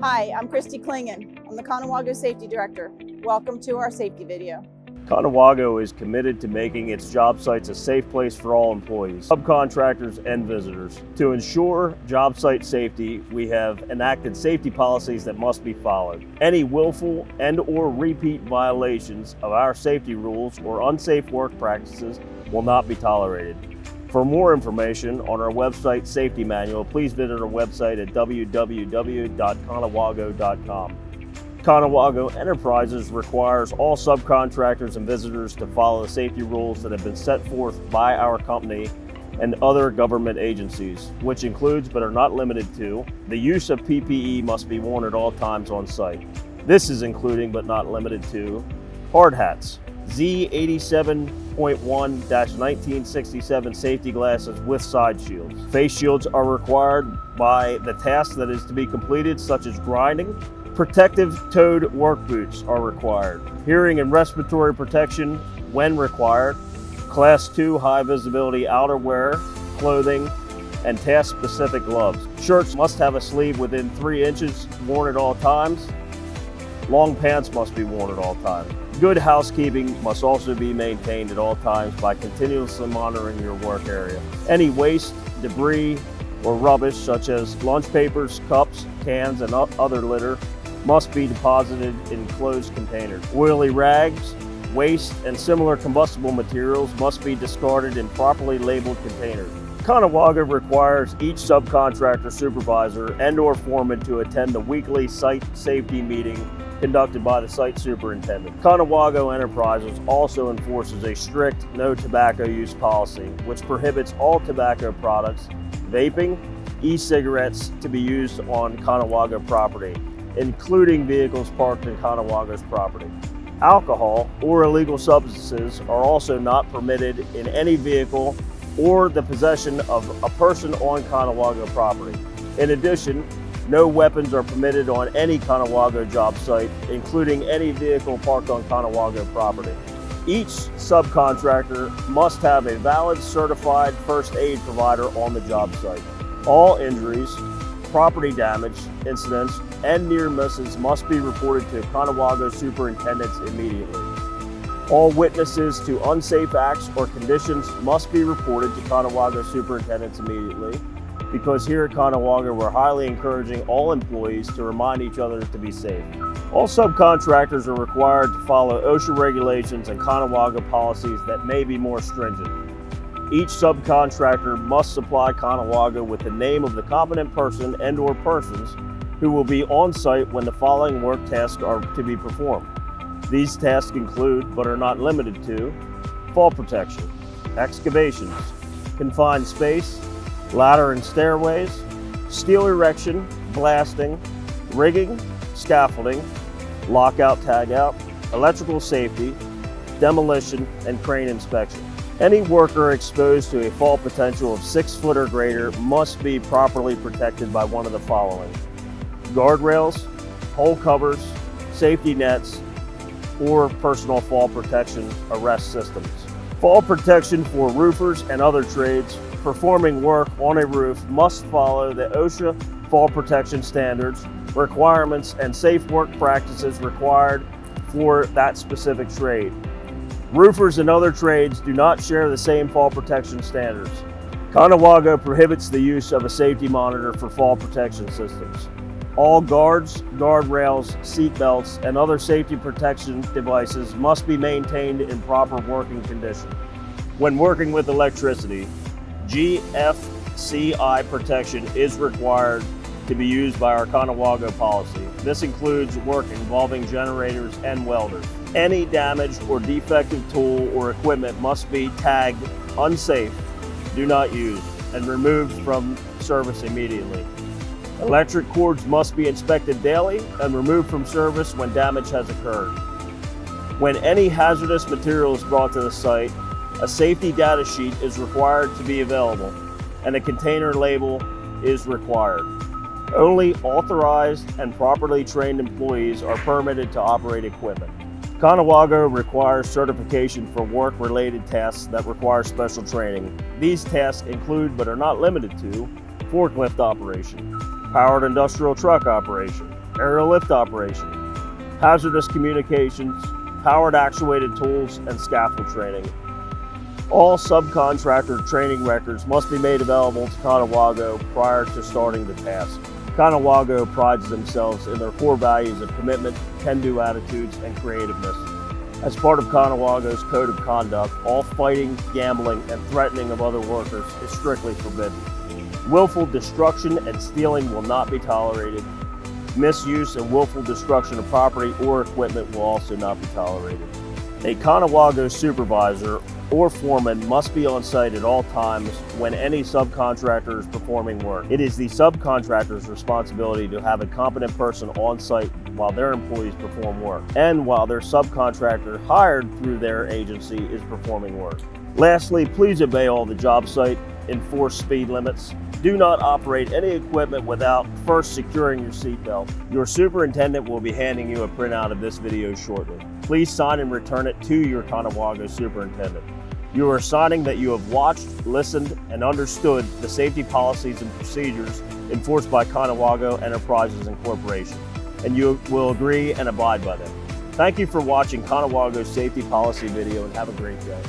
Hi, I'm Christy Klingon. I'm the Conewago Safety Director. Welcome to our safety video. Conewago is committed to making its job sites a safe place for all employees, subcontractors, and visitors. To ensure job site safety, we have enacted safety policies that must be followed. Any willful and/or repeat violations of our safety rules or unsafe work practices will not be tolerated. For more information on our website safety manual, please visit our website at www.conewago.com. Conewago Enterprises requires all subcontractors and visitors to follow the safety rules that have been set forth by our company and other government agencies, which includes but are not limited to the use of PPE must be worn at all times on site. This is including but not limited to hard hats, Z87.1-1967 safety glasses with side shields. Face shields are required by the task that is to be completed, such as grinding. Protective toed work boots are required. Hearing and respiratory protection when required. Class 2 high visibility outerwear, clothing, and task-specific gloves. Shirts must have a sleeve within 3 inches, worn at all times. Long pants must be worn at all times. Good housekeeping must also be maintained at all times by continuously monitoring your work area. Any waste, debris, or rubbish such as lunch papers, cups, cans, and other litter must be deposited in closed containers. Oily rags, waste, and similar combustible materials must be discarded in properly labeled containers. Conewago requires each subcontractor supervisor and/or foreman to attend a weekly site safety meeting conducted by the site superintendent. Conewago Enterprises also enforces a strict no tobacco use policy, which prohibits all tobacco products, vaping, e-cigarettes to be used on Conewago property, including vehicles parked in Conewago's property. Alcohol or illegal substances are also not permitted in any vehicle or the possession of a person on Conewago property. In addition, no weapons are permitted on any Conewago job site, including any vehicle parked on Conewago property. Each subcontractor must have a valid certified first aid provider on the job site. All injuries, property damage, incidents, and near misses must be reported to Conewago superintendents immediately. All witnesses to unsafe acts or conditions must be reported to Conewago superintendents immediately, because here at Conewago we're highly encouraging all employees to remind each other to be safe. All subcontractors are required to follow OSHA regulations and Conewago policies that may be more stringent. Each subcontractor must supply Conewago with the name of the competent person and/or persons who will be on site when the following work tasks are to be performed. These tasks include, but are not limited to, fall protection, excavations, confined space, ladder and stairways, steel erection, blasting, rigging, scaffolding, lockout tagout, electrical safety, demolition, and crane inspection. Any worker exposed to a fall potential of 6 foot or greater must be properly protected by one of the following: guardrails, hole covers, safety nets, or personal fall protection arrest systems. Fall protection for roofers and other trades performing work on a roof must follow the OSHA fall protection standards, requirements, and safe work practices required for that specific trade. Roofers and other trades do not share the same fall protection standards. Conewago prohibits the use of a safety monitor for fall protection systems. All guards, guardrails, seat belts, and other safety protection devices must be maintained in proper working condition. When working with electricity, Gfci Protection is required to be used by our Conewago policy. This includes work involving generators and welders. Any damaged or defective tool or equipment must be tagged unsafe, do not use, and removed from service immediately. Electric cords must be inspected daily and removed from service when damage has occurred. When any hazardous material is brought to the site, a safety data sheet is required to be available, and a container label is required. Only authorized and properly trained employees are permitted to operate equipment. Conewago requires certification for work-related tasks that require special training. These tasks include, but are not limited to, forklift operation, powered industrial truck operation, aerial lift operation, hazardous communications, powered actuated tools, and scaffold training. All subcontractor training records must be made available to Conewago prior to starting the task. Conewago prides themselves in their core values of commitment, can-do attitudes, and creativeness. As part of Conewago's code of conduct, all fighting, gambling, and threatening of other workers is strictly forbidden. Willful destruction and stealing will not be tolerated. Misuse and willful destruction of property or equipment will also not be tolerated. A Conewago supervisor or foreman must be on site at all times when any subcontractor is performing work. It is the subcontractor's responsibility to have a competent person on site while their employees perform work, and while their subcontractor hired through their agency is performing work. Lastly, please obey all the job site, enforce speed limits. Do not operate any equipment without first securing your seatbelt. Your superintendent will be handing you a printout of this video shortly. Please sign and return it to your Conewago superintendent. You are signing that you have watched, listened, and understood the safety policies and procedures enforced by Conewago Enterprises Incorporation, and you will agree and abide by them. Thank you for watching Conewago's safety policy video, and have a great day.